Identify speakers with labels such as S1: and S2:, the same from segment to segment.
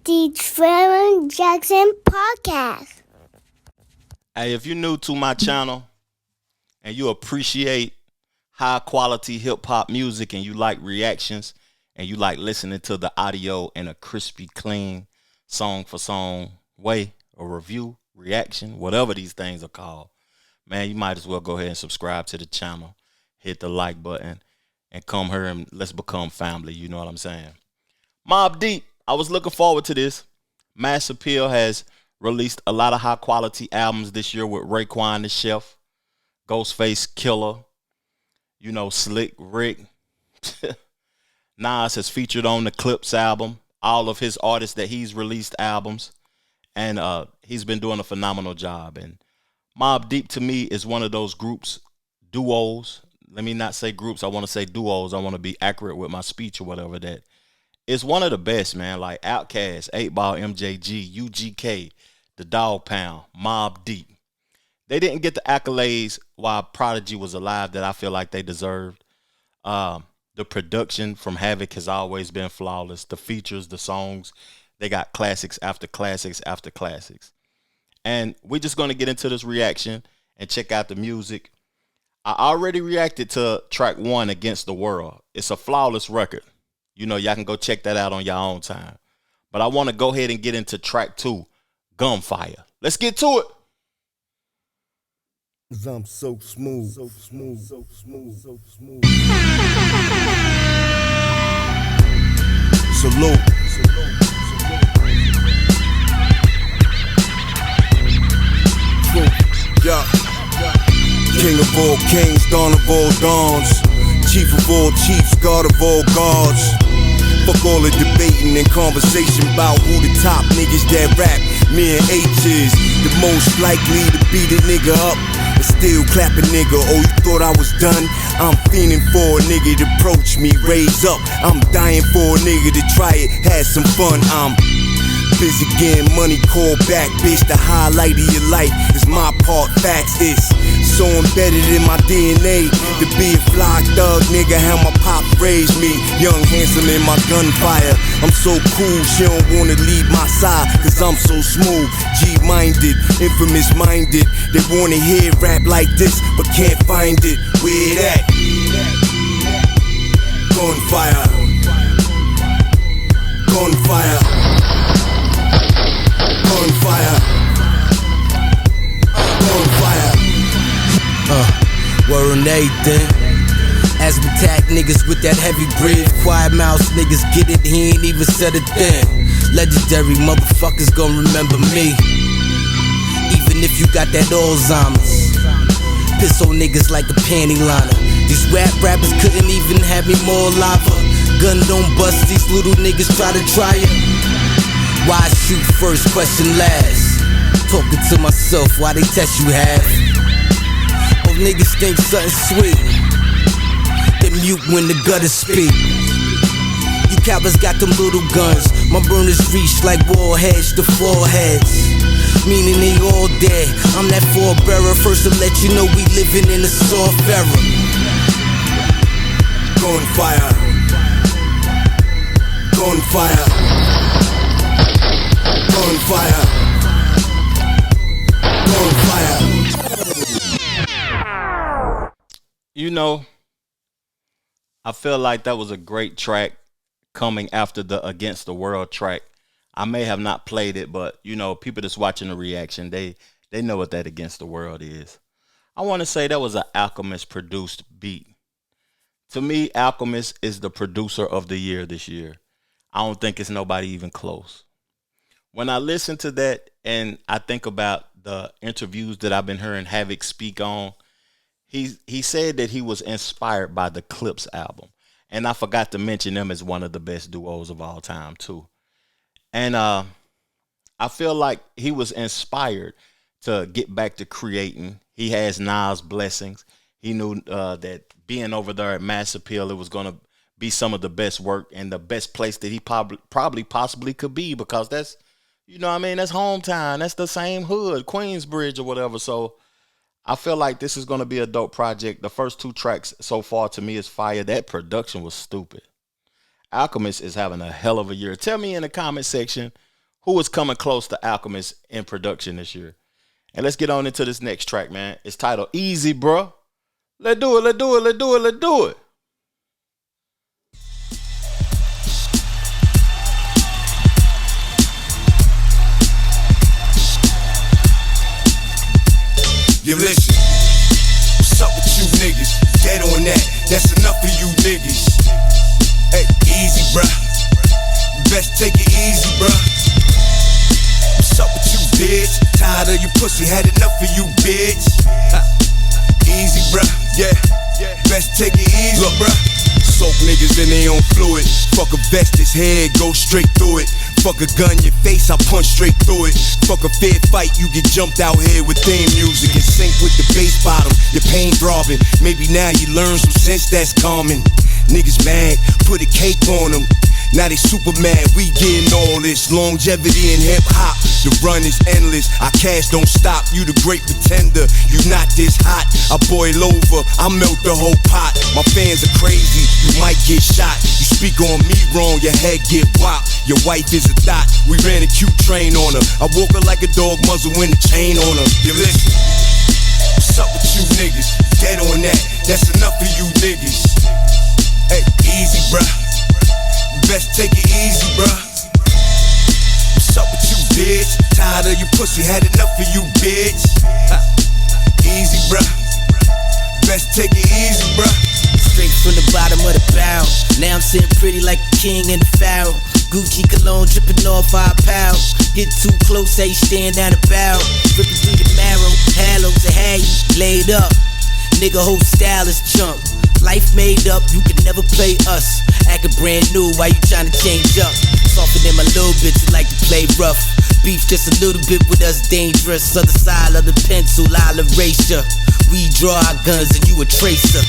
S1: the Trevor Jackson Podcast.
S2: Hey, if you're new to my channel and you appreciate high quality hip hop music and you like reactions and you like listening to the audio in a crispy, clean, song for song way, or review, reaction, whatever these things are called, man, you might as well go ahead and subscribe to the channel, hit the like button, and come here and let's become family. You know what I'm saying? Mobb Deep, I was looking forward to this. Massappeal has released a lot of high quality albums this year with Raekwon the Chef, Ghostface Killer, you know, Slick Rick. Nas has featured on the Clipse album, all of his artists that he's released albums, and he's been doing a phenomenal job. And Mobb Deep to me is one of those groups, duos. Let me not say groups, I want to say duos. I want to be accurate with my speech or whatever. That it's one of the best, man. Like Outkast, 8Ball, MJG, UGK, The Dog Pound, Mobb Deep. They didn't get the accolades while Prodigy was alive that I feel like they deserved. The production from Havoc has always been flawless. The features, the songs, they got classics after classics after classics. And we're just going to get into this reaction and check out the music. I already reacted to track 1, Against the World. It's a flawless record. You know, y'all can go check that out on your own time. But I want to go ahead and get into track 2, Gunfire. Let's get to it.
S3: I'm so smooth, so smooth, so smooth, so smooth. Salute. Yeah. King of all kings, dawn of all dawns, chief of all chiefs, god of all gods. Fuck all the debating and conversation about who the top niggas that rap. Me and H is the most likely to beat a nigga up and still clap a nigga. Oh, you thought I was done? I'm fiending for a nigga to approach me, raise up. I'm dying for a nigga to try it, have some fun. I'm busy getting money, call back, bitch. The highlight of your life is my part, facts. It's so embedded in my DNA to be a fly thug nigga. How my pop raised me, young, handsome in my gunfire. I'm so cool, she don't wanna leave my side, cause I'm so smooth, G-minded, infamous minded. They wanna hear rap like this, but can't find it. Where it at? Gunfire. Gunfire. Gunfire. Gunfire.
S4: Word on everything. As we tag niggas with that heavy breath, quiet mouth niggas get it, he ain't even said a thing. Legendary motherfuckers gon' remember me, even if you got that Alzheimer's. Piss on niggas like a panty liner. These rap rappers couldn't even have me more lava. Gun don't bust, these little niggas try to try it. Why shoot first, question last? Talking to myself, why they test you half? Oh, niggas think something sweet, they mute when the gutters speak. You cowards got them little guns, my burners reach like warheads to foreheads, meaning they all dead. I'm that forebearer, first to let you know we living in a soft era.
S3: Gunfire. Gunfire. Gunfire. Gunfire.
S2: You know, I feel like that was a great track coming after the Against the World track. I may have not played it, but, you know, people that's watching the reaction, they know what that Against the World is. I want to say that was an Alchemist produced beat. To me, Alchemist is the producer of the year this year. I don't think it's nobody even close. When I listen to that and I think about the interviews that I've been hearing Havoc speak on, he said that he was inspired by the Clipse album. And I forgot to mention them as one of the best duos of all time, too. And I feel like he was inspired to get back to creating. He has Nas' blessings. He knew that being over there at Massappeal, it was going to be some of the best work and the best place that he possibly could be, because that's, you know what I mean, that's hometown. That's the same hood, Queensbridge or whatever. So I feel like this is going to be a dope project. The first 2 tracks so far to me is fire. That production was stupid. Alchemist is having a hell of a year. Tell me in the comment section who is coming close to Alchemist in production this year. And let's get on into this next track, man. It's titled Easy, Bruh. Let's do it, let's do it, let's do it, let's do it.
S3: You listen, what's up with you niggas? Dead on that, that's enough for you niggas. Hey, easy, bruh. Best take it easy, bruh. What's up with you, bitch? Tired of you pussy, had enough of you, bitch. Easy, bruh. Yeah, best take it easy, bruh. Soak niggas in their own fluid. Fuck a vest, his head, go straight through it. Fuck a gun, your face, I punch straight through it. Fuck a fair fight, you get jumped out here with theme music. In sync with the bass bottom, your pain throbbing. Maybe now you learn some sense that's common. Niggas mad, put a cape on them. Now they super mad, we getting all this longevity in hip hop. The run is endless, our cash don't stop. You the great pretender, you not this hot. I boil over, I melt the whole pot. My fans are crazy, you might get shot. You speak on me wrong, your head get whopped. Your wife is a thot, we ran a cute train on her. I walk her like a dog, muzzle in the chain on her. You listen, what's up with you niggas? Dead on that, that's enough for you niggas. Hey, easy bruh. Best take it easy, bruh. What's up with you, bitch? Tired of you pussy, had enough of you, bitch. Easy, bruh. Best take it easy, bruh.
S4: Straight from the bottom of the barrel. Now I'm sitting pretty like a king and a pharaoh. Gucci cologne dripping off our pal. Get too close, say you stand down the barrel. Ripping through the marrow, halos to have you laid up. Nigga, whole style is chump. Life made up, you can never play us. Acting brand new, why you tryna change up? Soften them a little bit, you like to play rough. Beef just a little bit with us dangerous. Other side of the pencil, I'll erase ya. We draw our guns and you a tracer.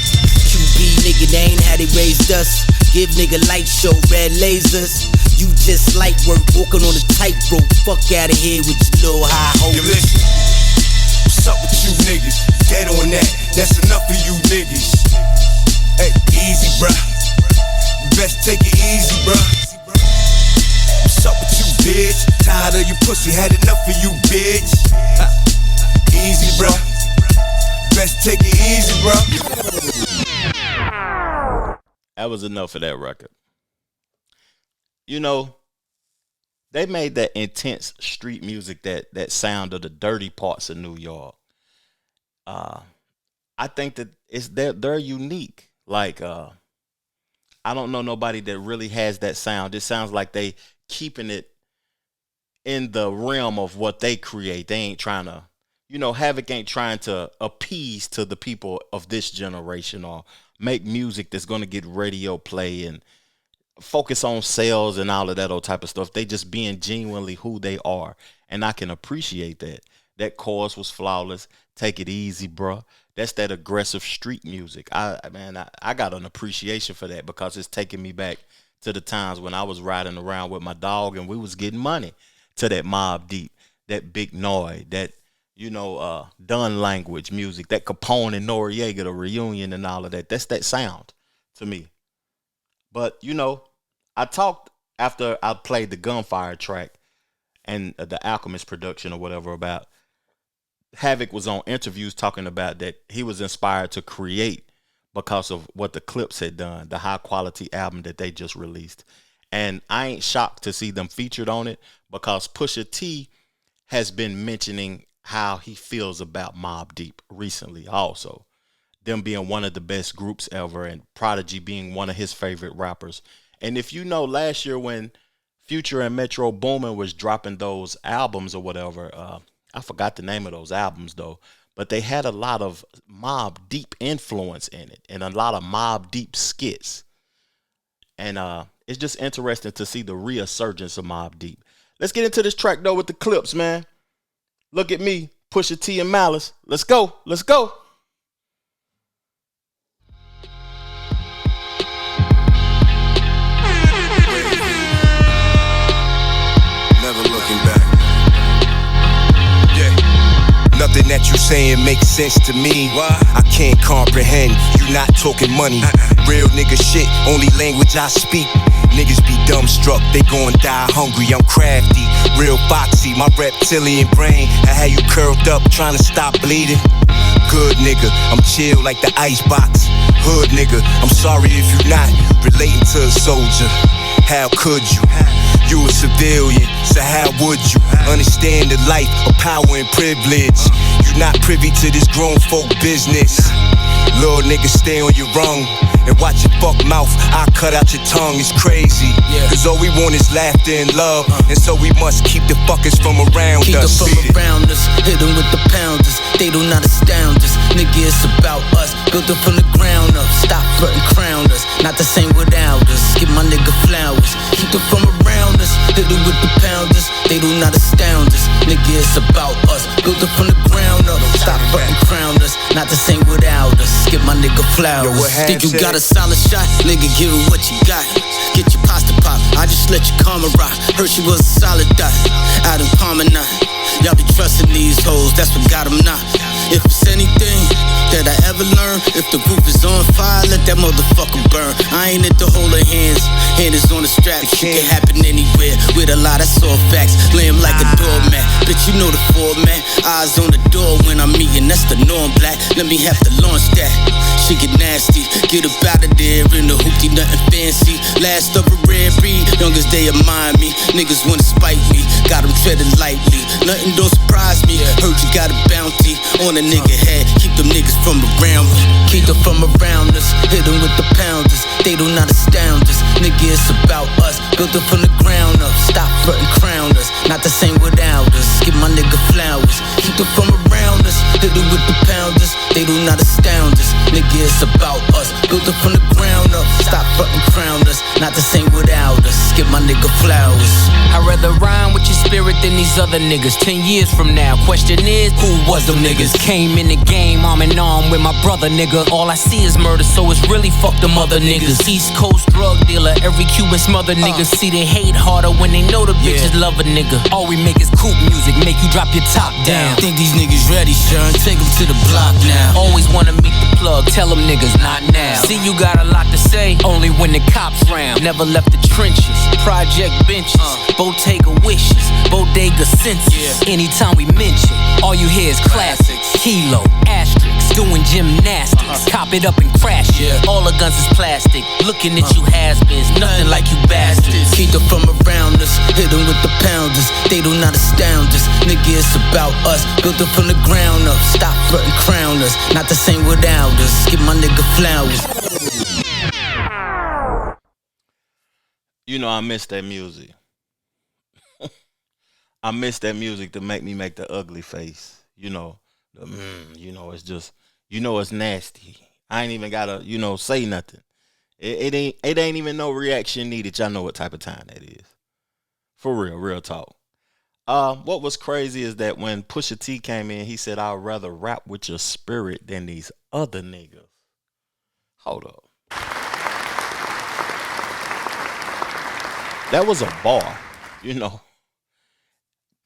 S4: QB nigga, they ain't how they raised us. Give nigga light show, red lasers. You just light work, walking on a tightrope. Fuck out of here with your little high hope.
S3: You listen, what's up with you niggas? Dead on that, that's enough for you niggas. Hey, easy, bruh. Best take it easy, bruh. What's up with you, bitch? Tired of you pussy, had enough of you, bitch. Easy, bruh. Best take it easy, bruh.
S2: That was enough of that record. You know, they made that intense street music, that sound of the dirty parts of New York. I think that they're unique. Like, I don't know nobody that really has that sound. It sounds like they keeping it in the realm of what they create. They ain't trying to, Havoc ain't trying to appease to the people of this generation or make music that's going to get radio play and focus on sales and all of that old type of stuff. They just being genuinely who they are. And I can appreciate that. That chorus was flawless. Take it easy, bruh. That's that aggressive street music. I got an appreciation for that because it's taking me back to the times when I was riding around with my dog and we was getting money to that Mobb Deep, that Big Noise, that, Dun language music, that Capone and Noriega, the reunion and all of that. That's that sound to me. But, I talked after I played the Gunfire track and the Alchemist production or whatever about Havoc was on interviews talking about that he was inspired to create because of what the Clipse had done, the high quality album that they just released. And I ain't shocked to see them featured on it because Pusha T has been mentioning how he feels about Mobb Deep recently also. Them being one of the best groups ever and Prodigy being one of his favorite rappers. And if you know, last year when Future and Metro Boomin was dropping those albums or whatever, I forgot the name of those albums though, but they had a lot of Mobb Deep influence in it and a lot of Mobb Deep skits. And it's just interesting to see the resurgence of Mobb Deep. Let's get into this track though with the Clipse, man. Look at me, Pusha T and Malice. Let's go. Let's go.
S3: Never looking back. Nothing that you saying makes sense to me. I can't comprehend, you not talking money. Real nigga shit, only language I speak. Niggas be dumbstruck, they gon' die hungry. I'm crafty, Real foxy, my reptilian brain. I had you curled up trying to stop bleeding. Good nigga, I'm chill like the icebox. Hood nigga, I'm sorry if you not relating to a soldier. How could you? You a civilian, so how would you understand the life of power and privilege? You not privy to this grown folk business. Little nigga, stay on your rung and watch your fuck mouth. I cut out your tongue, it's crazy. Cause all we want is laughter and love, and so we must keep the fuckers from around
S4: Keep
S3: us.
S4: them from around us, hit them with the pounders. They do not astound us. Nigga, it's about us. Built up from the ground up. Stop frontin', crown us. Not the same without us. Give my nigga flowers. Keep them from around us. Hit them with the pounders. They do not astound us. Nigga, it's about us. Built up from the ground up. Stop frontin', crown us. Not the same without us. Give my nigga flowers. Think you got a solid shot? Nigga, give it what you got. Get your pasta pop. I just let your karma rock. Heard she was a solid dot. Out in Palmer. Y'all be trusting these hoes, that's what got them not. If it's anything that I ever learned, if the roof is on fire, let that motherfucker burn. I ain't at the hold of hands, hand is on the strap. Shit can happen anywhere, with a lot of soft facts. Lay him like a doormat, bitch you know the format. Eyes on the door when I'm eating, that's the norm black. Let me have to launch that, shit get nasty. Get up out of there in the hoopty, nothing fancy. Last of a rare breed, youngest they admire me. Niggas wanna spite me, got them treading lightly. Nothing don't surprise me, heard you got a bounty on a nigga head. Keep them niggas from around us. Keep them from around us. Hit them with the pounders. They do not astound us. Nigga, it's about us. Built up from the ground up. Stop frontin', crown us. Not the same without us. Give my nigga flowers. Keep them from around us. Hit them with the pounders. They do not astound us. Nigga, it's about us. Built up from the ground up. Stop frontin', crown us. Not the same without us. Give my nigga flowers.
S5: I'd rather rhyme with your spirit than these other niggas. 10 years from now, question is, who was them niggas? Came in the game, arm in arm with my brother, nigga. All I see is murder, so it's really fuck them other niggas. East Coast drug dealer, every Cuban smother niggas. See they hate harder when they know the bitches love a nigga. All we make is coupe music, make you drop your top down.
S4: Think these niggas ready, Sean? Take them to the block now.
S5: Always wanna meet the plug, tell them niggas not now. See you got a lot to say, only when the cops round. Never left the trenches, project benches, Bottega wishes, bodega senses. Anytime we mention, all you hear is classics. Kilo, asterisks, doing gymnastics. Cop it up and crash it. All the guns is plastic. Looking at you has-beens, nothing like you bastards.
S4: Keep them from around us. Hit them with the pounders. They do not astound us. Nigga, it's about us. Built up from the ground up. Stop frontin', crown us. Not the same without us. Give my nigga flowers.
S2: You know, I miss that music. I miss that music to make me make the ugly face. You know, it's just, it's nasty. I ain't even gotta, say nothing. It ain't even no reaction needed. Y'all know what type of time that is. For real talk. What was crazy is that when Pusha T came in, he said, I'd rather rap with your spirit than these other niggas. Hold up. That was a bar,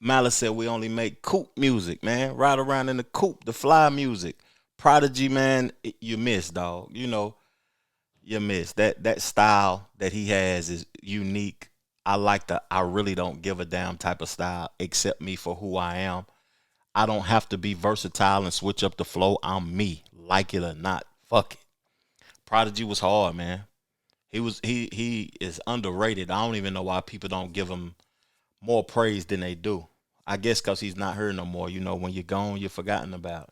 S2: Malice said we only make coupe music, man. Ride around in the coupe, the fly music. Prodigy, man, you miss, dog. You miss. That style that he has is unique. I like the I really don't give a damn type of style. Accept me for who I am. I don't have to be versatile and switch up the flow. I'm me, like it or not. Fuck it. Prodigy was hard, man. He is underrated. I don't even know why people don't give him more praise than they do. I guess because he's not here no more. When you're gone, you're forgotten about.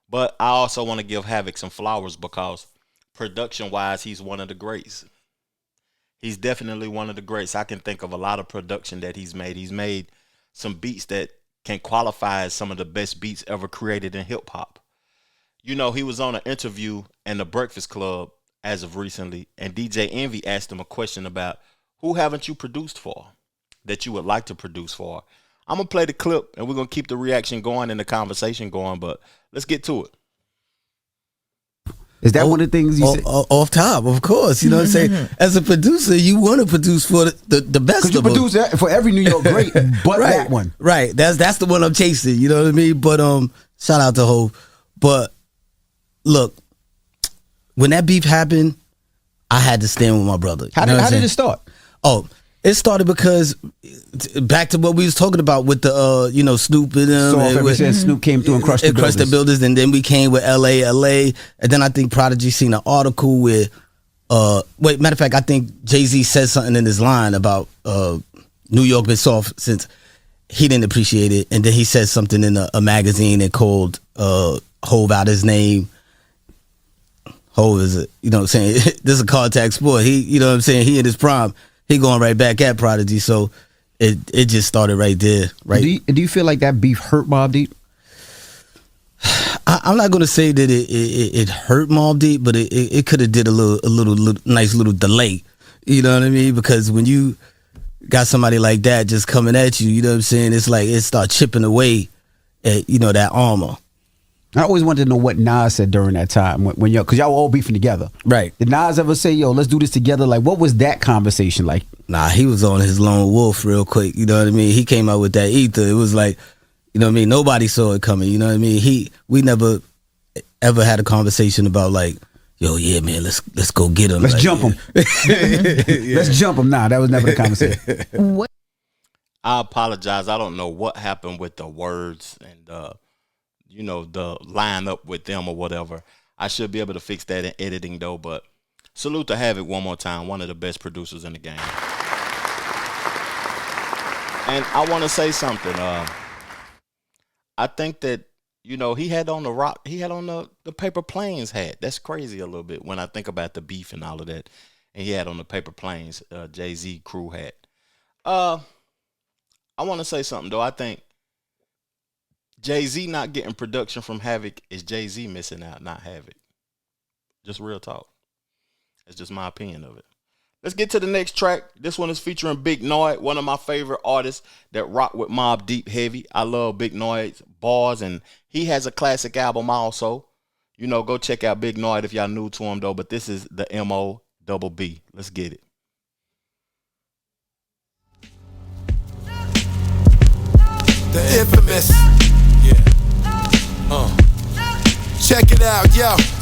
S2: But I also want to give Havoc some flowers because production-wise, he's one of the greats. He's definitely one of the greats. I can think of a lot of production that he's made. He's made some beats that can qualify as some of the best beats ever created in hip-hop. He was on an interview in the Breakfast Club as of recently, and DJ Envy asked him a question about who haven't you produced for that you would like to produce for. I'm going to play the clip, and we're going to keep the reaction going and the conversation going, but let's get to it.
S6: Is that one of the things you said?
S4: Off top, of course. You know what I'm saying? As a producer, you want to produce for the best of them.
S6: Because you produce for every New York great, but
S4: right,
S6: that one.
S4: Right. That's the one I'm chasing. You know what I mean? But shout out to Hov. But look, when that beef happened, I had to stand with my brother.
S6: How did it start?
S4: Oh, It started because back to what we was talking about with the Snoop and them.
S6: So ever since Snoop came through and crushed the builders,
S4: and then we came with LA, and then I think Prodigy seen an article with matter of fact, I think Jay-Z said something in his line about New York been soft since he didn't appreciate it, and then he said something in a magazine and called Hove out his name. Hove is what I'm saying, this is a contact sport. He, you know what I'm saying, he in his prime, he going right back at Prodigy, so it just started right there. Right?
S6: Do you feel like that beef hurt Mobb Deep?
S4: I'm not gonna say that it hurt Mobb Deep, but it could have did a little nice little delay. You know what I mean? Because when you got somebody like that just coming at you, you know what I'm saying? It's like it starts chipping away at that armor.
S6: I always wanted to know what Nas said during that time when y'all, because y'all were all beefing together.
S4: Right.
S6: Did Nas ever say, yo, let's do this together? Like, what was that conversation like?
S4: Nah, he was on his lone wolf real quick. You know what I mean? He came out with that ether. It was like, you know what I mean? Nobody saw it coming. You know what I mean? We never ever had a conversation about like, yo, yeah, man, let's go get him.
S6: Let's
S4: like,
S6: jump him. Yeah. Let's jump him. Nah, that was never the conversation.
S2: What? I apologize. I don't know what happened with the words and the line up with them or whatever. I should be able to fix that in editing though, but salute to Havoc one more time, one of the best producers in the game. And I want to say something. I think that, he had on the Paper Planes hat. That's crazy a little bit when I think about the beef and all of that. And he had on the Paper Planes Jay-Z crew hat. I want to say something though. I think Jay-Z not getting production from Havoc is Jay-Z missing out, not Havoc. Just real talk. That's just my opinion of it. Let's get to the next track. This one is featuring Big Noyd, one of my favorite artists that rock with Mobb Deep heavy. I love Big Noyd's bars, and he has a classic album also. Go check out Big Noyd if y'all new to him though, but this is the MOBB. Let's get it.
S7: The infamous. Check it out,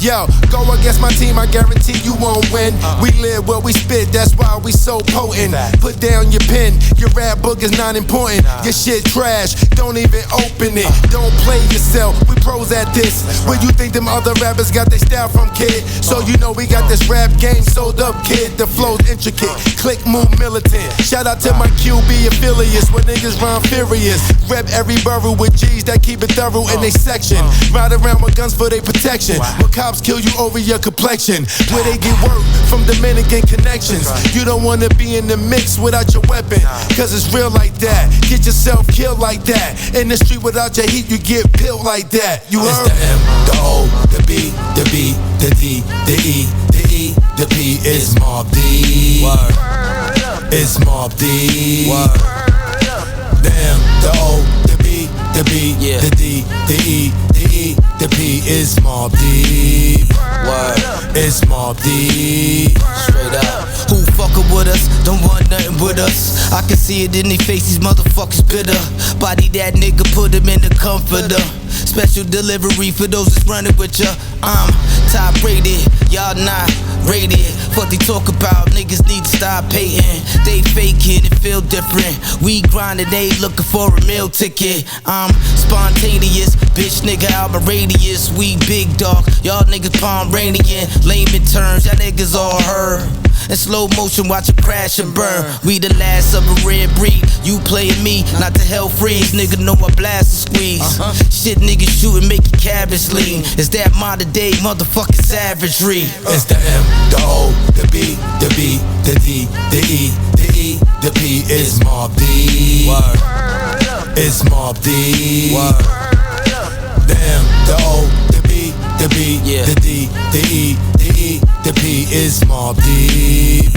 S7: yo, go against my team, I guarantee you won't win. We live what we spit, that's why we so potent. Put down your pen, your rap book is not important. Your shit trash, don't even open it. Don't play yourself, we pros at this. Where you think them other rappers got their style from, kid? So we got this rap game sold up, kid. The flow's intricate, click, move militant. Shout out to my QB affiliates, where niggas run furious. Rep every borough with G's that keep it thorough in they section. Ride around with guns for their protection. When cops kill you over your complexion, where they get work from Dominican connections. You don't wanna be in the mix without your weapon, cause it's real like that. Get yourself killed like that. In the street without your heat, you get peeled like that. You heard? It's the M, the O, the B, the B, the D, the E, the E, the P. It's Mobb Deep. It's Mobb Deep. The M, the O, the B, the B, the D, the E, the E, the P. Is Mobb Deep. It's Mobb Deep.
S5: Straight up. Who fuckin' with us? Don't want nothing with us. I can see it in their face, these motherfuckers bitter. Body that nigga, put him in the comforter. Special delivery for those that's running with ya. I'm top rated, y'all not rated. What they talk about, niggas need to stop hating. They faking, it feel different. We grinding, they looking for a meal ticket. I'm spontaneous, bitch nigga out my radius. We big dog, y'all niggas Pomeranian. Layman terms, y'all niggas all heard. In slow motion, watch it crash and burn. We the last of a rare breed. You playing me, not the hell freeze. Nigga know I blast and squeeze. Shit niggas shooting, make your cabbage lean. Is that modern day motherfucking savagery?
S7: It's the M, the O, the B, the B, the D, the E, the E, the P. It's Mobb Deep. It's Mobb Deep. The M, the O, the B, the B, the D, the E, the E, the P. It's Mobb Deep.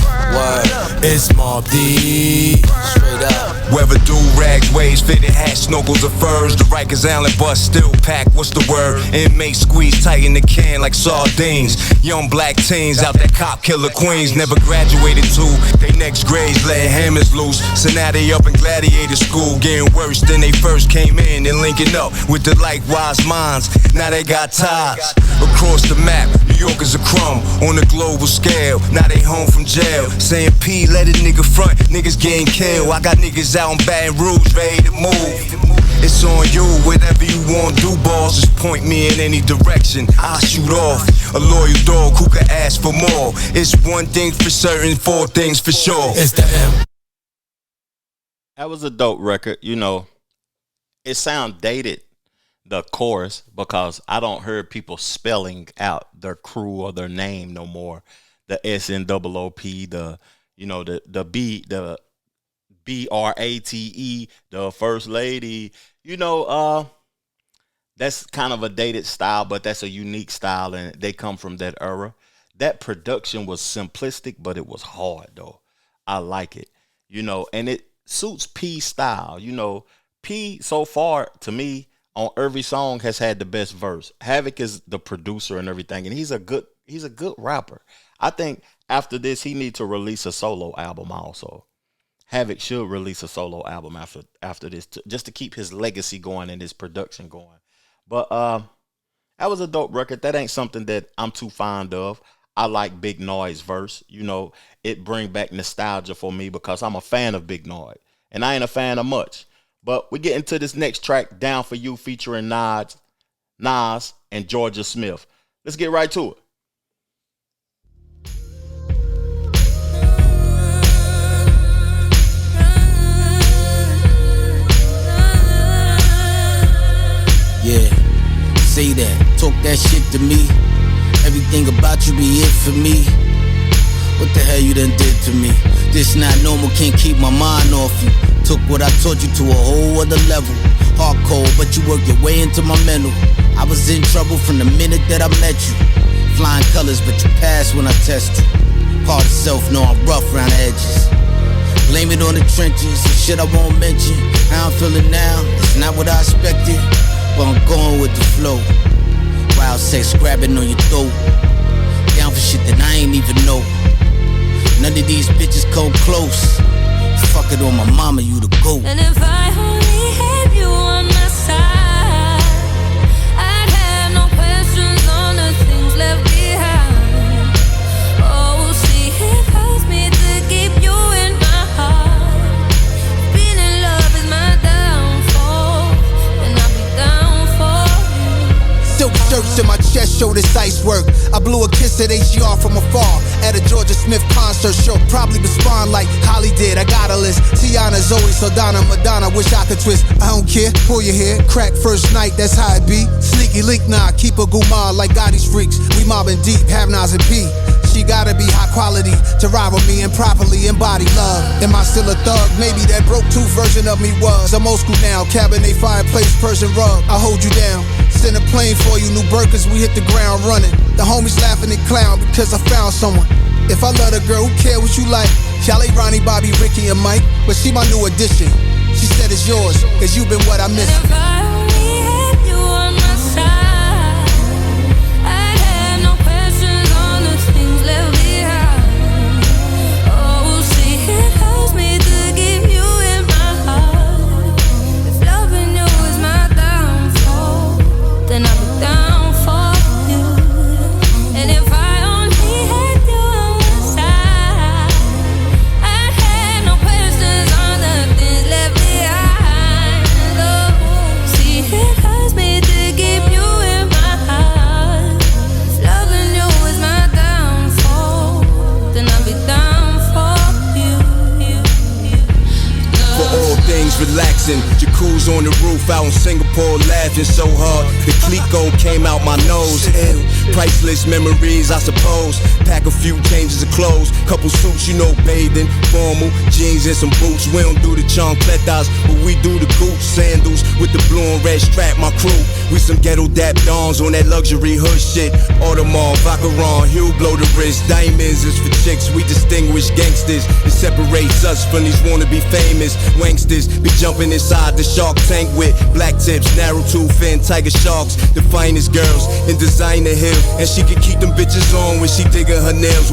S7: It's Mobb Deep.
S5: Straight up.
S3: Weather do-rags, waves, fitted hats, snorkels or furs. The Rikers Island bus still packed, what's the word? Inmates squeeze tight in the can like sardines. Young black teens out that cop killer Queens. Never graduated too, they next grades letting hammers loose. So now they up in gladiator school, getting worse than they first came in. And linking up with the likewise minds. Now they got ties across the map. New York is a crumb on a global scale. Now they home from jail, saying P, let a nigga front, niggas getting killed. I got niggas out in Baton Rouge, ready to move. It's on you, whatever you want, do balls. Just point me in any direction, I'll shoot off. A loyal dog who can ask for more. It's one thing for certain, four things for sure.
S4: It's the M.
S2: That was a dope record. You know, it sound dated, the chorus, because I don't hear people spelling out their crew or their name no more. The SNOOP, the B, the BRATE, the First Lady. You know, that's kind of a dated style, but that's a unique style, and they come from that era. That production was simplistic, but it was hard though. I like it, you know, and it suits P's style. You know, P so far to me on every song has had the best verse. Havoc is the producer and everything, and he's a good rapper. I think after this he needs to release a solo album also. Havoc should release a solo album after this, just to keep his legacy going and his production going. But that was a dope record. That ain't something that I'm too fond of. I like Big Noise verse. You know, it bring back nostalgia for me because I'm a fan of Big Noise, and I ain't a fan of much. But we get into this next track, Down For You, featuring Nas and Jorja Smith. Let's get right to it.
S4: Yeah, say that, talk that shit to me. Everything about you be it for me. What the hell you done did to me? This not normal, can't keep my mind off you. Took what I taught you to a whole other level. Hardcore, but you work your way into my mental. I was in trouble from the minute that I met you. Flying colors, but you passed when I test you. Part of self, know I'm rough around the edges. Blame it on the trenches, and shit I won't mention. How I'm feeling now, it's not what I expected, but I'm going with the flow. Wild sex grabbing on your throat. Down for shit that I ain't even know. None of these bitches come close. Fuck it on my mama, you the GOAT.
S8: And if I only had you on my side, I'd have no questions on the things left behind. Oh, see, it hurts me to keep you in my heart. Being in love is my downfall, and I'll be down for you.
S9: Silk shirts in my chest show this ice work. I blew a kiss at H.E.R from afar at a Jorja Smith concert. She'll probably respond like Holly did. I got a list. Tiana, Zoe, Saldana, Madonna. Wish I could twist. I don't care. Pull your hair. Crack first night. That's how it be. Sneaky link, nah. Keep a gumar like Gotti's freaks. We mobbing deep. Have Nas and P. She gotta be high quality to rival me and properly embody love. Am I still a thug? Maybe that broke tooth version of me was. I'm old school now. Cabernet fireplace, Persian rug. I'll hold you down. Send a plane for you. New Burkers, we hit the ground running. The homies laughing and clown because I found someone. If I love a girl, who care what you like? Callie, Ronnie, Bobby, Ricky, and Mike. But she my new addition. She said it's yours, cause you've been what I miss.
S8: And if I only had you on my side, I'd have no questions on the things left behind. Oh, see, it hurts me to keep you in my heart. If loving you is my downfall, then I'll be down for you. And if I only had you on my side, I'd have no questions on the things left behind. Oh, see,
S3: Coos on the roof out in Singapore laughing so hard. The Clico came out my nose. Ew. Priceless memories, I suppose. Pack a few changes of clothes. Couple suits, you know, bathing. Formal jeans and some boots. We don't do the chancletas, but we do the goose sandals with the blue and red strap. My crew, we some ghetto dap dons on that luxury hood shit. Audemars, Vacheron, Hugh blow the wrist. Diamonds is for chicks, we distinguish gangsters. It separates us from these wannabe famous wanksters. Be jumping inside the Shark Tank with black tips, narrow tooth and tiger sharks. The finest girls in designer hill, and she can keep them bitches on when she digging her nails.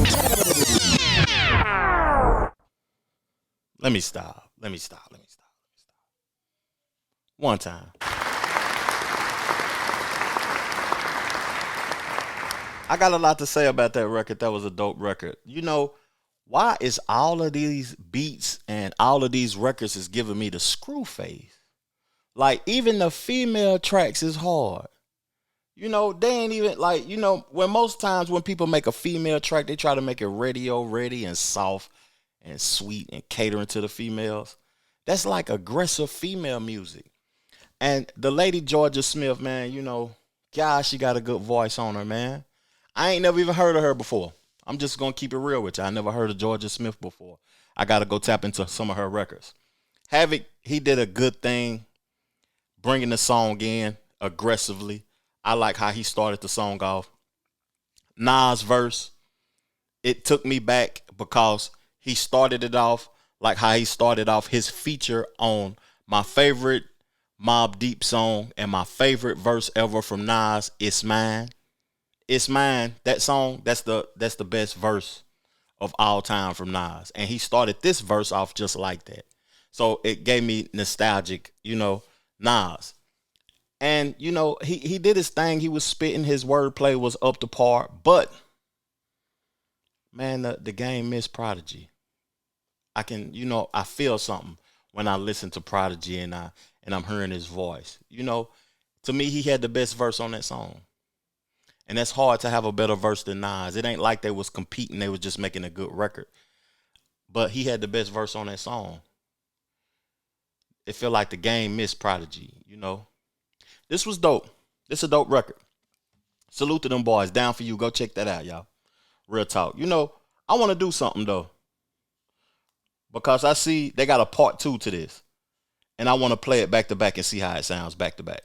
S2: Let me stop. One time. I got a lot to say about that record. That was a dope record. You know, why is all of these beats and all of these records is giving me the screw face? Like, even the female tracks is hard. You know, they ain't even, like, you know, when most times when people make a female track, they try to make it radio ready and soft and sweet and catering to the females. That's like aggressive female music. And the lady Jorja Smith, man, you know, gosh, she got a good voice on her, man. I ain't never even heard of her before. I'm just going to keep it real with you. I never heard of Jorja Smith before. I got to go tap into some of her records. Havoc, he did a good thing bringing the song in aggressively. I like how he started the song off. Nas' verse, it took me back because he started it off like how he started off his feature on my favorite Mobb Deep song and my favorite verse ever from Nas, It's Mine. It's Mine. That song, that's the best verse of all time from Nas. And he started this verse off just like that. So it gave me nostalgic, you know, Nas. And, you know, he did his thing. He was spitting. His wordplay was up to par. But, man, the game missed Prodigy. I can, you know, I feel something when I listen to Prodigy and I'm hearing his voice. You know, to me, he had the best verse on that song. And that's hard to have a better verse than Nas. It ain't like they was competing. They was just making a good record. But he had the best verse on that song. It felt like the game missed Prodigy, you know. This was dope. This a dope record. Salute to them boys. Down for you. Go check that out, y'all. Real talk. You know, I want to do something, though. Because I see they got a part 2 to this. And I want to play it back to back and see how it sounds back to back.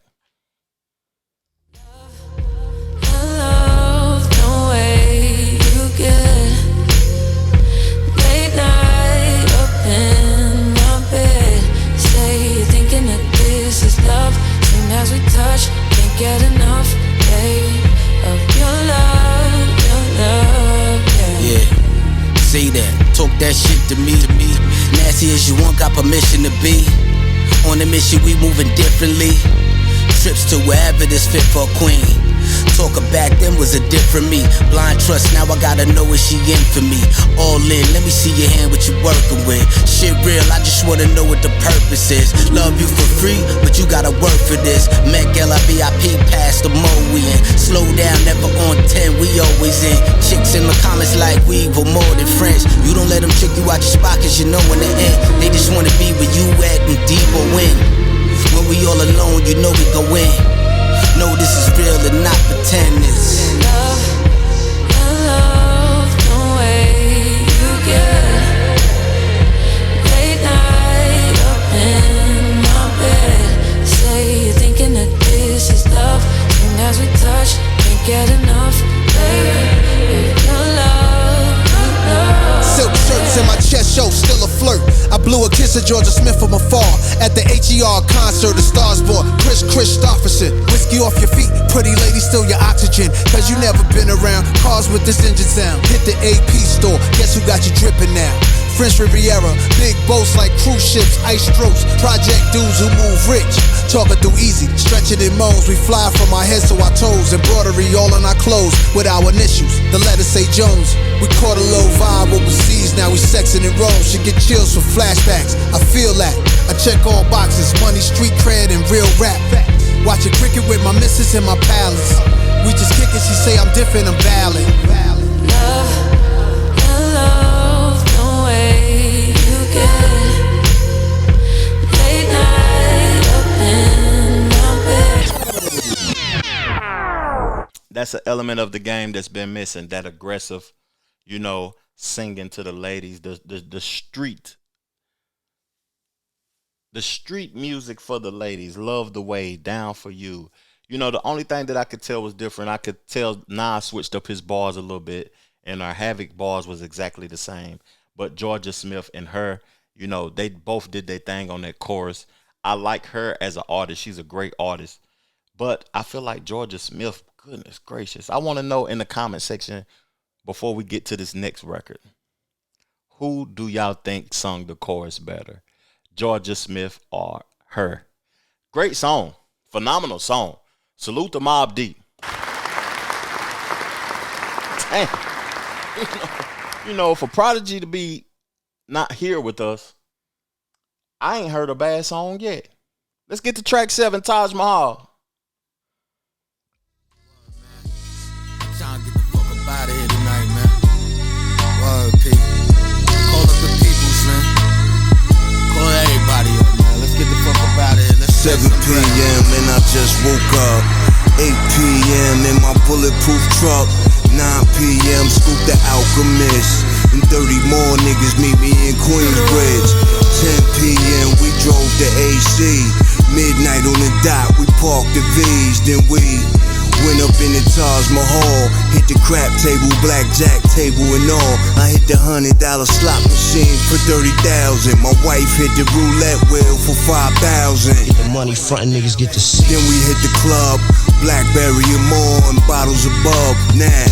S8: Late night up in my bed, say you're thinking that this is love. Soon as we touch, can't get enough, babe, of your love,
S4: yeah. Say that, talk that shit to me. Nasty as you want, got permission to be. On a mission, we moving differently. Trips to wherever this fit for a queen. Talking back then was a different me. Blind trust, now I gotta know is she in for me. All in, let me see your hand, what you working with. Shit real, I just wanna know what the purpose is. Love you for free, but you gotta work for this. Met LIVIP past the mo we in. Slow down, never on 10, we always in. Chicks in the comments like we were more than friends. You don't let them trick you out your spot, cause you know in the end they just wanna be where you at and deep or win. When we all alone, you know we go in. No, this is real and not pretend. It's
S8: love, the way you get. Late night up in my bed, say you're thinking that this is love. Soon as we touch, can't get enough, baby. Your love.
S9: Silk shirts in my chest show, still a flirt. I blew a kiss at Jorja Smith from afar. At the H.E.R. concert, the stars bought Chris Christopherson. Whiskey off your feet, pretty lady, still your oxygen. Cause you never been around cars with this engine sound. Hit the AP store, guess who got you dripping now? French Riviera, big boats like cruise ships, ice strokes, project dudes who move rich, talking through easy, stretching in moans. We fly from our heads to our toes, embroidery all on our clothes with our initials. The letters say Jones. We caught a low vibe overseas, now we sexing in Rome. Should get chills from flashbacks. I feel that. I check all boxes, money, street cred, and real rap. Watching cricket with my missus in my palace. We just kick it, she say I'm different, I'm valid.
S8: Love, the way you get. Late night
S2: that's an element of the game that's been missing. That aggressive, singing to the ladies, the street music for the ladies. Love the Way, Down for You. The only thing that I could tell was different. I could tell Nas switched up his bars a little bit, and our Havoc bars was exactly the same. But Jorja Smith and her, they both did their thing on that chorus. I like her as an artist. She's a great artist. But I feel like Jorja Smith, goodness gracious. I want to know in the comment section before we get to this next record, who do y'all think sung the chorus better? Jorja Smith or her? Great song. Phenomenal song. Salute to Mobb Deep. Damn. For Prodigy to be not here with us, I ain't heard a bad song yet. Let's get to track 7, Taj Mahal.
S4: Trying to get the fuck up out of here tonight, man. Word, P. Call up the peoples, man. Call everybody up, man. Let's get the fuck up out of here.
S3: 7 p.m. and I just woke up. 8 p.m. in my bulletproof truck. 9 p.m. scoop the Alchemist. And 30 more niggas meet me in Queensbridge. 10 p.m. we drove to AC. Midnight on the dot, we parked the V's. Then we went up in the Taj Mahal, hit the crap table, blackjack table and all. I hit the $100 slot machine for 30,000. My wife hit the roulette wheel for 5,000.
S10: Get the money, frontin' niggas get the seat.
S3: Then we hit the club, Blackberry and more, and bottles above. Now,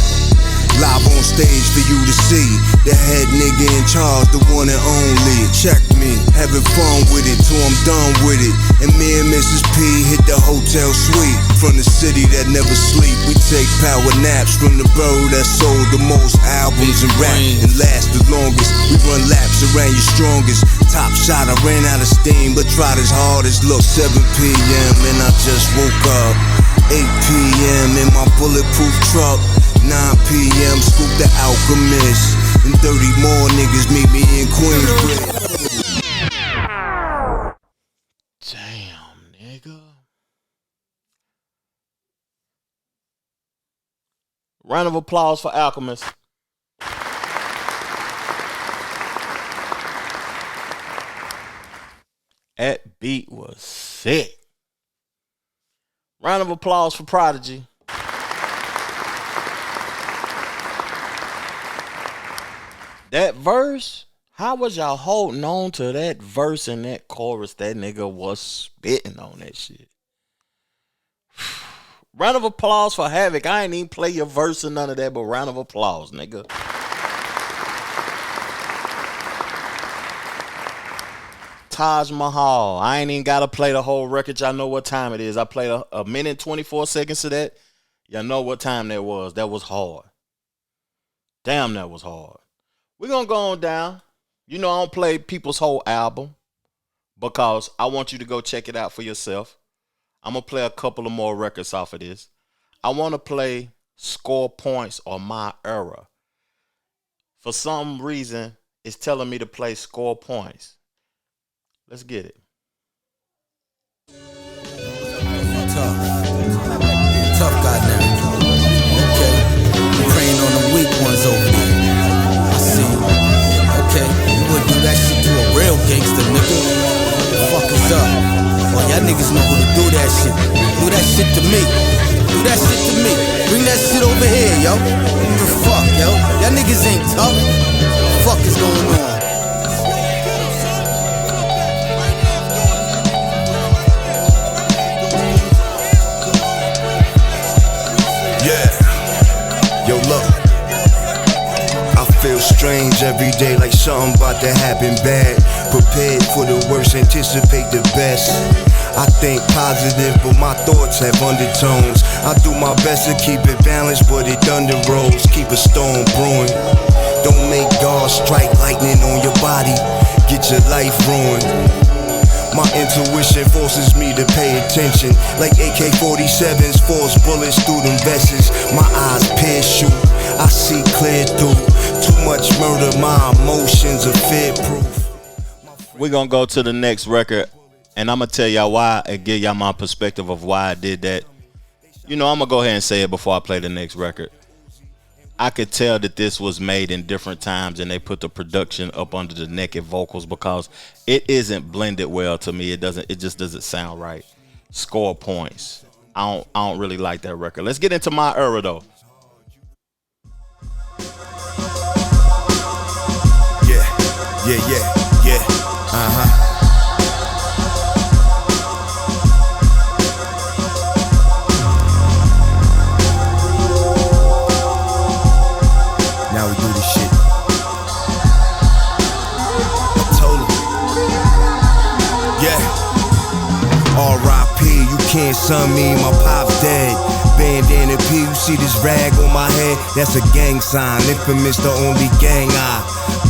S3: live on stage for you to see. The head nigga in charge, the one and only. Check me, having fun with it till I'm done with it. And me and Mrs. P hit the hotel suite. From the city that never sleep, we take power naps. From the borough that sold the most albums and rap and last the longest. We run laps around your strongest. Top shot, I ran out of steam, but tried as hard as look. 7 p.m. and I just woke up. 8 p.m. in my bulletproof truck. 9 p.m. scoop the Alchemist. And 30 more niggas meet me in Queensbridge.
S2: Damn, nigga. Round of applause for Alchemist. That beat was sick. Round of applause for Prodigy. That verse, how was y'all holding on to that verse and that chorus? That nigga was spitting on that shit. Round of applause for Havoc. I ain't even play your verse or none of that, but round of applause, nigga. Taj Mahal. I ain't even got to play the whole record. Y'all know what time it is. I played a minute 24 seconds of that. Y'all know what time that was. That was hard. Damn, that was hard. We're going to go on down. I don't play people's whole album because I want you to go check it out for yourself. I'm going to play a couple of more records off of this. I want to play Score Points or My Era. For some reason, it's telling me to play Score Points. Let's get it.
S4: Tough goddamn. Okay. Praying on the weak ones over there. I see you. Okay. You wouldn't do that shit to a real gangster, nigga. What the fuck is up? Well, y'all niggas know who to do that shit. Do that shit to me. Do that shit to me. Bring that shit over here, yo. What the fuck, yo? Y'all niggas ain't tough. What the fuck is going on?
S3: Yo, look, I feel strange every day, like something about to happen bad. Prepared for the worst, anticipate the best. I think positive, but my thoughts have undertones. I do my best to keep it balanced, but it thunder rolls. Keep a storm brewing. Don't make God strike lightning on your body. Get your life ruined. My intuition forces me to pay attention. Like AK-47s, force bullets through them vests. My eyes pierce you, I see clear through. Too much murder, my emotions are fear-proof.
S2: We're going to go to the next record, and I'm going to tell y'all why and give y'all my perspective of why I did that. I'm gonna go ahead and say it before I play the next record. I could tell that this was made in different times and they put the production up under the naked vocals because it isn't blended well to me. It just doesn't sound right. Score points. I don't really like that record. Let's get into my era though.
S3: Yeah. Now we do this shit. I told him. Yeah. R.I.P. You can't son me, my pop's dead. Bandana P, you see this rag on my head? That's a gang sign. Infamous, the only gang I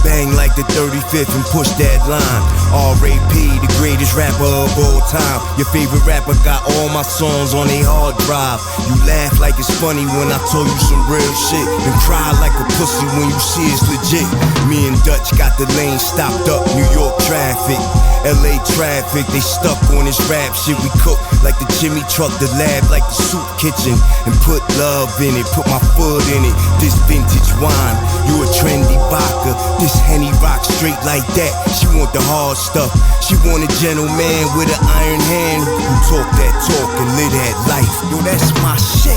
S3: bang like the 35th and push that line. R.A.P. the greatest rapper of all time. Your favorite rapper got all my songs on a hard drive. You laugh like it's funny when I told you some real shit, and cry like a pussy when you see it's legit. Me and Dutch got the lane stopped up. New York traffic, LA traffic, they stuck on this rap shit. We cook like the Jimmy truck, the lab like the soup kitchen, and put love in it, put my foot in it. This vintage wine, you a trendy vodka. This Henny rock straight like that. She want the hard stuff. She want a gentleman with an iron hand who talk that talk and live that life. Yo, that's my shit.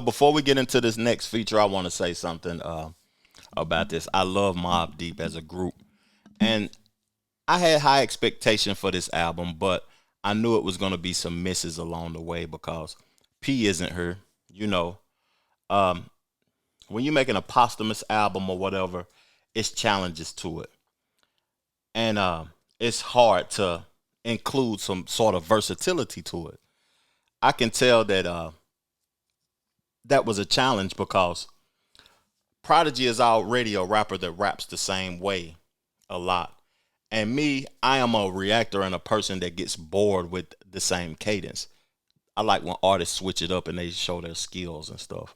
S2: Before we get into this next feature, I want to say something about this. I love Mobb Deep as a group, and I had high expectation for this album, but I knew it was going to be some misses along the way because P isn't here. When you're making a posthumous album or whatever, it's challenges to it. And it's hard to include some sort of versatility to it. I can tell that that was a challenge because Prodigy is already a rapper that raps the same way a lot. And me, I am a reactor and a person that gets bored with the same cadence. I like when artists switch it up and they show their skills and stuff.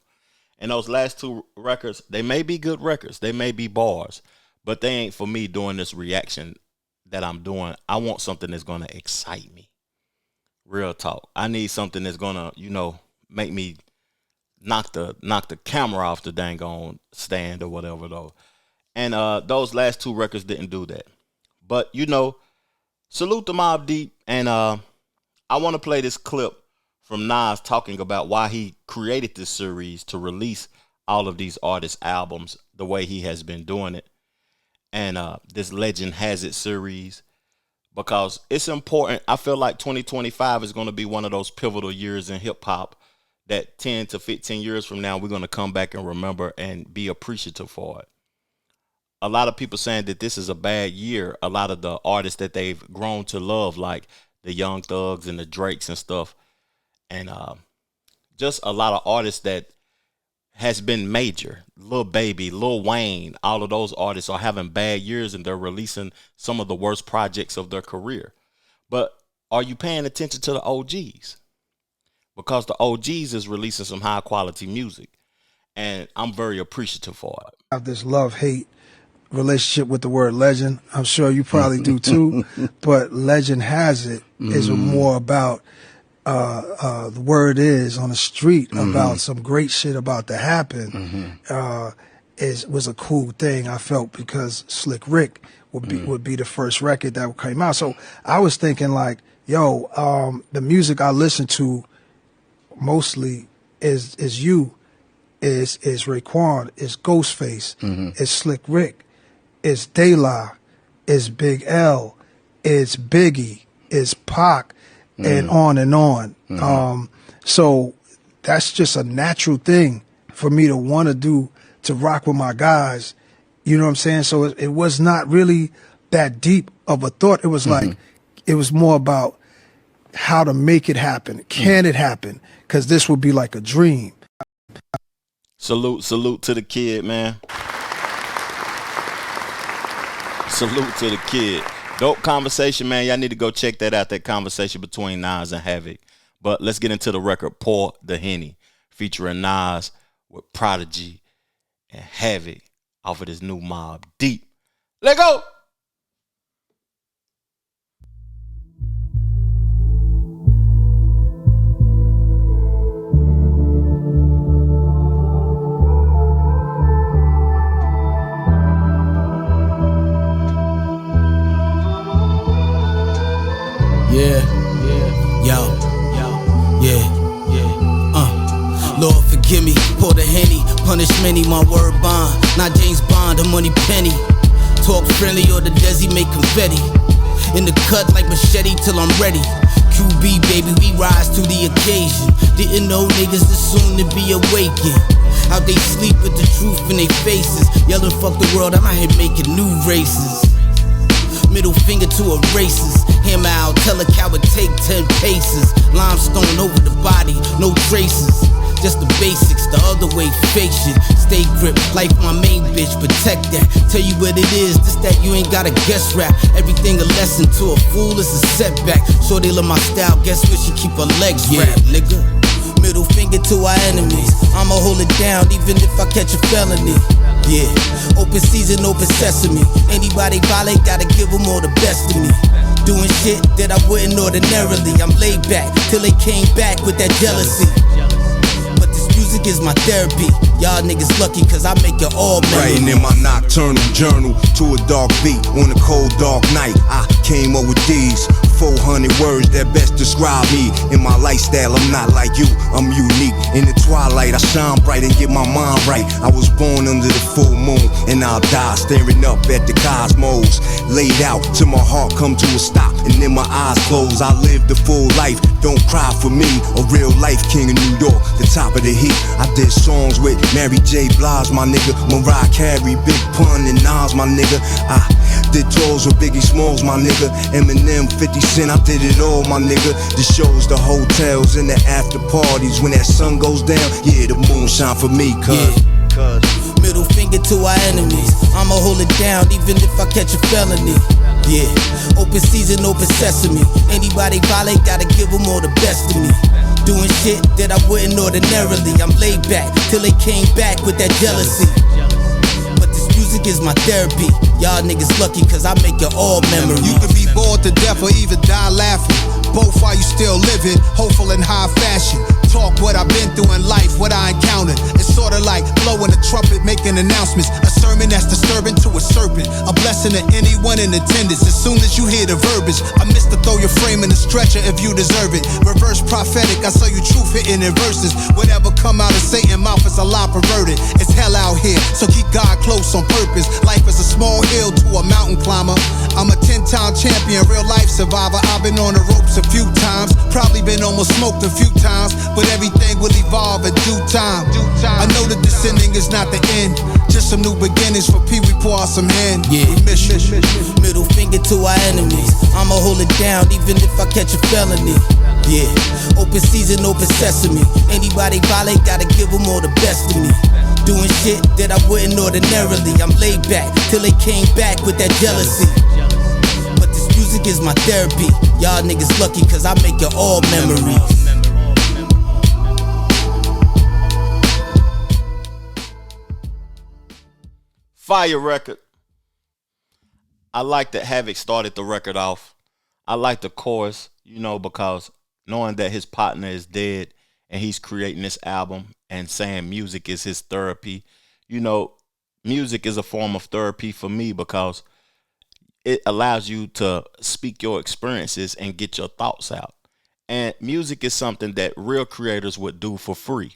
S2: And those last two records, they may be good records. They may be bars, but they ain't for me doing this reaction that I'm doing. I want something that's going to excite me. Real talk. I need something that's going to, make me knock the camera off the dang on stand or whatever though. And those last two records didn't do that. But, salute to Mobb Deep. And I want to play this clip from Nas talking about why he created this series to release all of these artists' albums the way he has been doing it. And this Legend Has It series, because it's important. I feel like 2025 is going to be one of those pivotal years in hip hop that 10 to 15 years from now, we're going to come back and remember and be appreciative for it. A lot of people saying that this is a bad year. A lot of the artists that they've grown to love, like the Young Thugs and the Drakes and stuff, and just a lot of artists that has been major. Lil Baby, Lil Wayne, all of those artists are having bad years and they're releasing some of the worst projects of their career. But are you paying attention to the OGs? Because the OGs is releasing some high quality music, and I'm very appreciative for it.
S11: I have this love-hate relationship with the word legend. I'm sure you probably do too, but Legend Has It is more about the word is on the street about some great shit about to happen. Was a cool thing, I felt, because Slick Rick would be the first record that came out. So I was thinking like, yo, the music I listen to mostly is Raekwon, is Ghostface, is Slick Rick, is De La, is Big L, is Biggie, is Pac, and on and on. So that's just a natural thing for me to want to do, to rock with my guys. You know what I'm saying? So it was not really that deep of a thought. It was like, it was more about how to make it happen. Can it happen? Because this would be like a dream.
S2: Salute to the kid, man. Salute to the kid. Dope conversation, man. Y'all need to go check that out, that conversation between Nas and Havoc. But let's get into the record, Pour the Henny, featuring Nas with Prodigy and Havoc off of this new Mobb Deep. Let go!
S4: gimme, pour the Henny, punish many, my word bond. Not James Bond, a money penny. Talk friendly or the Desi make confetti. In the cut like machete till I'm ready. QB baby, we rise to the occasion. Didn't know niggas is soon to be awakened. How they sleep with the truth in their faces. Yelling fuck the world, I'm out here making new races. Middle finger to a racist. Hammer out, tell a coward take 10 paces. Limestone over the body, no traces. Just the basics, the other way fake shit. Stay grip, life my main bitch, protect that. Tell you what it is, this that you ain't gotta guess rap. Everything a lesson to a fool is a setback. So they love my style, guess what, she keep her legs wrapped, nigga. Middle finger to our enemies, I'ma hold it down even if I catch a felony. Yeah, open season, open sesame. Anybody violate, gotta give them all the best of me. Doing shit that I wouldn't ordinarily. I'm laid back till they came back with that jealousy. But this music is my therapy. Y'all niggas lucky cause I make it all memories.
S3: Writing in my nocturnal journal to a dark beat on a cold dark night. I came up with these 400 words that best describe me. In my lifestyle, I'm not like you, I'm unique. In the twilight, I shine bright and get my mind right. I was born under the full moon, and I'll die staring up at the cosmos. Laid out till my heart come to a stop, and then my eyes close. I live the full life, don't cry for me. A real life king of New York, the top of the heat. I did songs with Mary J. Blige, my nigga. Mariah Carey, Big Pun, and Nas, my nigga. I did tours with Biggie Smalls, my nigga. Eminem, 50 Cent, I did it all, my nigga. The shows, the hotels, and the after parties. When that sun goes down, yeah, the moon shine for me, cuz.
S4: Middle finger to our enemies, I'ma hold it down even if I catch a felony. Yeah, open season, open sesame. Anybody violate, gotta give them all the best of me. Doing shit that I wouldn't ordinarily. I'm laid back till they came back with that jealousy. But this music is my therapy. Y'all niggas lucky cause I make it all memories.
S9: You can be bored to death or even die laughing. Both while you still living, hopeful in high fashion. Talk what I've been through in life, what I encountered. It's sorta like blowing a trumpet, making announcements. A sermon that's disturbing to a serpent. A blessing to anyone in attendance. As soon as you hear the verbiage, I miss to throw your frame in the stretcher if you deserve it. Reverse prophetic, I saw you truth hitting in verses. Whatever come out of Satan's mouth is a lie perverted. It's hell out here, so keep God close on purpose. Life is a small hill to a mountain climber. I'm a 10-time champion, real life survivor. I've been on the ropes a few times, probably been almost smoked a few times, but everything will evolve in due time. I know that this ending is not the end, just some new beginnings for P. We pour out some hand.
S4: Yeah, we miss you. Middle finger to our enemies, I'ma hold it down even if I catch a felony. Yeah, open season, open sesame. Anybody violate, gotta give them all the best of me. Doing shit that I wouldn't ordinarily. I'm laid back till they came back with that jealousy. But this music is my therapy. Y'all niggas lucky cause I make it all memories.
S2: Fire record. I like that Havoc started the record off. I like the chorus, you know, because knowing that his partner is dead and he's creating this album and saying music is his therapy. You know, music is a form of therapy for me because it allows you to speak your experiences and get your thoughts out. And music is something that real creators would do for free.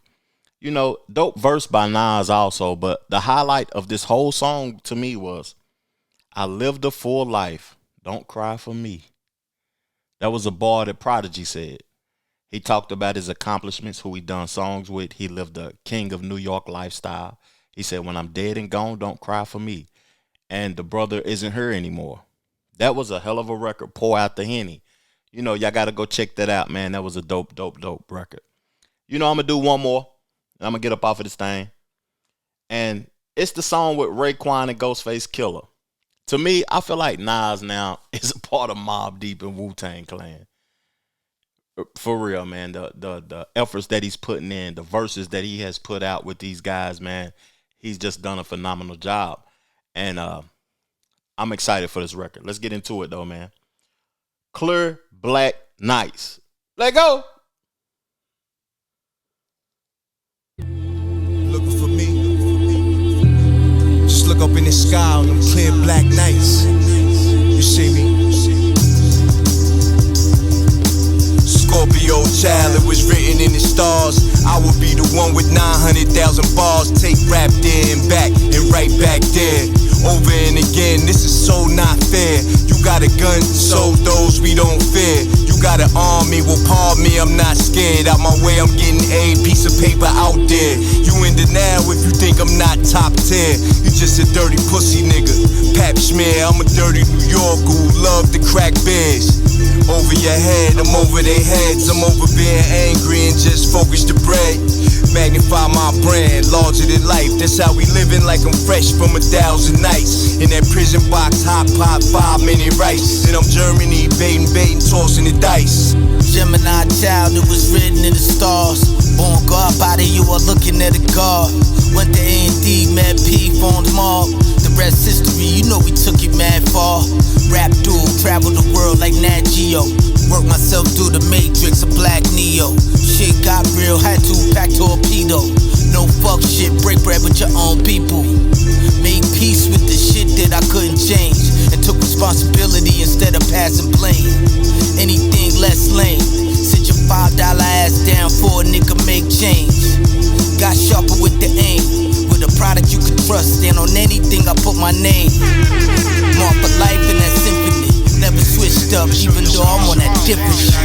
S2: You know, dope verse by Nas also, but the highlight of this whole song to me was, I lived a full life, don't cry for me. That was a bar that Prodigy said. He talked about his accomplishments, who he done songs with. He lived a king of New York lifestyle. He said, when I'm dead and gone, don't cry for me. And the brother isn't here anymore. That was a hell of a record, Pour Out the Henny. You know, y'all got to go check that out, man. That was a dope record. You know, I'm going to do one more. I'm going to get up off of this thing. And it's the song with Raekwon and Ghostface Killer. To me, I feel like Nas now is a part of Mobb Deep and Wu-Tang Clan. For real, man. The efforts that he's putting in, the verses that he has put out with these guys, man, he's just done a phenomenal job. And I'm excited for this record. Let's get into it, though, man. Clear Black Nights. Let go.
S3: Looking for me. Just look up in the sky on them clear black nights. You see me? Scorpio child, it was written in the stars. I would be the one with 900 1,000 bars, tape rap there and back, and right back there. Over and again, this is so not fair. You got a gun, so those we don't fear. You got an army, well pardon me, I'm not scared. Out my way, I'm getting a piece of paper out there. You in denial if you think I'm not top tier. You just a dirty pussy nigga, pap smear. I'm a dirty New Yorker who love to crack beers. Over your head, I'm over their heads. I'm over being angry and just focus the bread. Magnify my brand, larger than life. That's how we living, like I'm fresh from 1,000 nights. In that prison box, hot pot, 5 minute rice. And I'm Germany, baiting, tossing the dice.
S4: Gemini child, it was written in the stars. Born God body, you are looking at a God. Went to A&D, Mad P, formed Mobb. The rest history, you know we took it mad far. Rap duel, travel the world like Nat Geo. Work myself through the matrix, a black Neo. Shit got real, had to pack torpedo. No fuck shit, break bread with your own people. Made peace with the shit that I couldn't change, and took responsibility instead of passing blame. Anything less lame, sit your $5 ass down for a nigga make change. Got sharper with the aim, with a product you can trust, and on anything I put my name. Mark for life in that symphony, never switched up even though I'm on that different shit.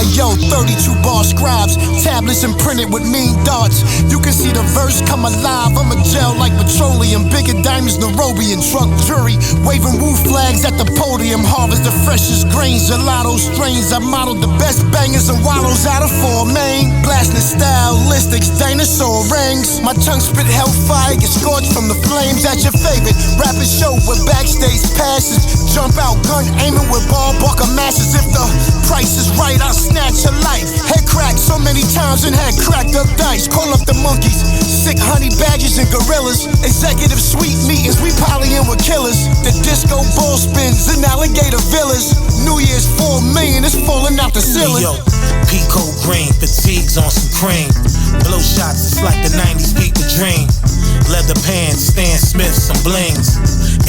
S9: Hey yo, 32 bar scribes, tablets imprinted with mean darts. You can see the verse come alive. I'm a gel like petroleum, bigger diamonds, Nairobi and truck jury. Waving woo flags at the podium, harvest the freshest grains, gelato strains. I modeled the best bangers and wallows out of 4 main. Blasting stylistics, dinosaur rings. My tongue spit hellfire, get scorched from the flames at your favorite rapper show with backstage passes. Jump out, gun aiming with ball buckle masses. If the price is right, I'll snatch your life. Head cracked so many times and had cracked up dice. Call up the monkeys, sick honey badgers and gorillas. Executive suite meetings, we polying with killers. The disco ball spins in alligator villas. New Year's 4 million is falling out the ceiling.
S12: Yo, Pico green, fatigues on some cream. Blow shots, it's like the 90s beat the dream. Leather pants, Stan Smith, some blings.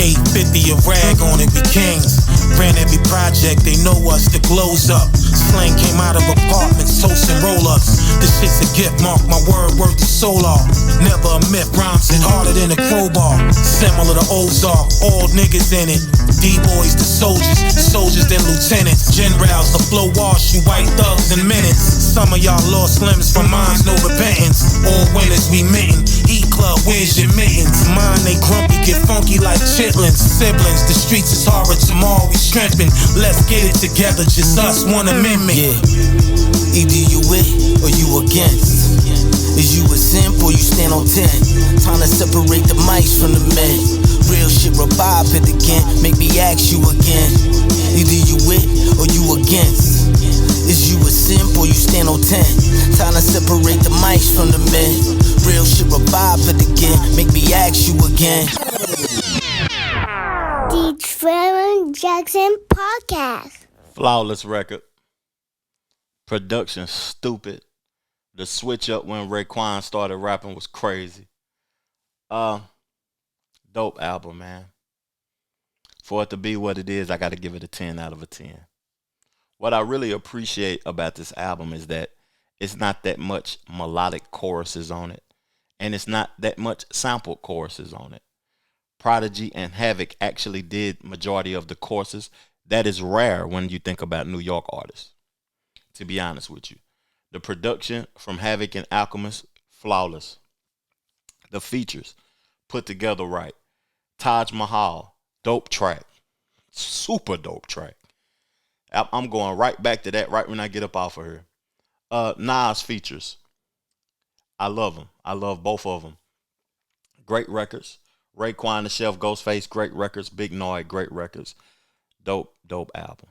S12: 850 a rag on it, we kings. Ran every project, they know us, the glow's up. Slang came out of apartments, toast and roll-ups. This shit's a gift, mark my word, worth the solar. Never a myth, rhymes hit harder than a crowbar. Similar to Ozark, all niggas in it. D-boys to soldiers then lieutenants. Generals, the flow wash you white thugs in minutes. Some of y'all lost limbs from mines, no repentance. All winners we mitten, eat club, where's your mittens? Mine they grumpy, get funky like chitlins. Siblings, the streets is horror, tomorrow we strengthen. Let's get it together, just us, one amendment.
S4: Yeah, either you with or you against. Is you a simp or you stand on 10? Time to separate the mics from the men. Real shit, revive it again, make me ask you again. Either you with or you against. Is you a simp or you stand on 10? Time to separate the mics from the men. Real shit, revive it again, make me ask you again.
S1: The Trevor Jackson Podcast.
S2: Flawless record. Production stupid. The switch up when Raekwon started rapping was crazy. Dope album, man. For it to be what it is, I got to give it a 10 out of a 10. What I really appreciate about this album is that it's not that much melodic choruses on it, and it's not that much sampled choruses on it. Prodigy and Havoc actually did majority of the choruses. That is rare when you think about New York artists, to be honest with you. The production from Havoc and Alchemist, flawless. The features, put together right. Taj Mahal, dope track. Super dope track. I'm going right back to that right when I get up off of here. Nas features. I love them. I love both of them. Great records. Raekwon, the Chef, Ghostface, great records. Big Noise, great records. Dope album.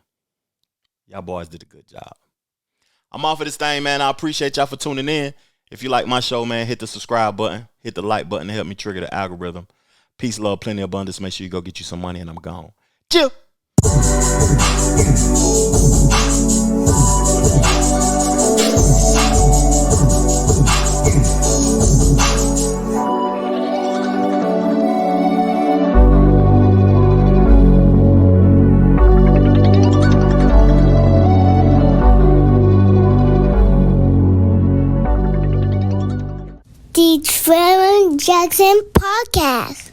S2: Y'all boys did a good job. I'm off of this thing, man. I appreciate y'all for tuning in. If you like my show, man, hit the subscribe button. Hit the like button to help me trigger the algorithm. Peace, love, plenty of abundance. Make sure you go get you some money, and I'm gone. Chill.
S1: the Trevor Jackson Podcast.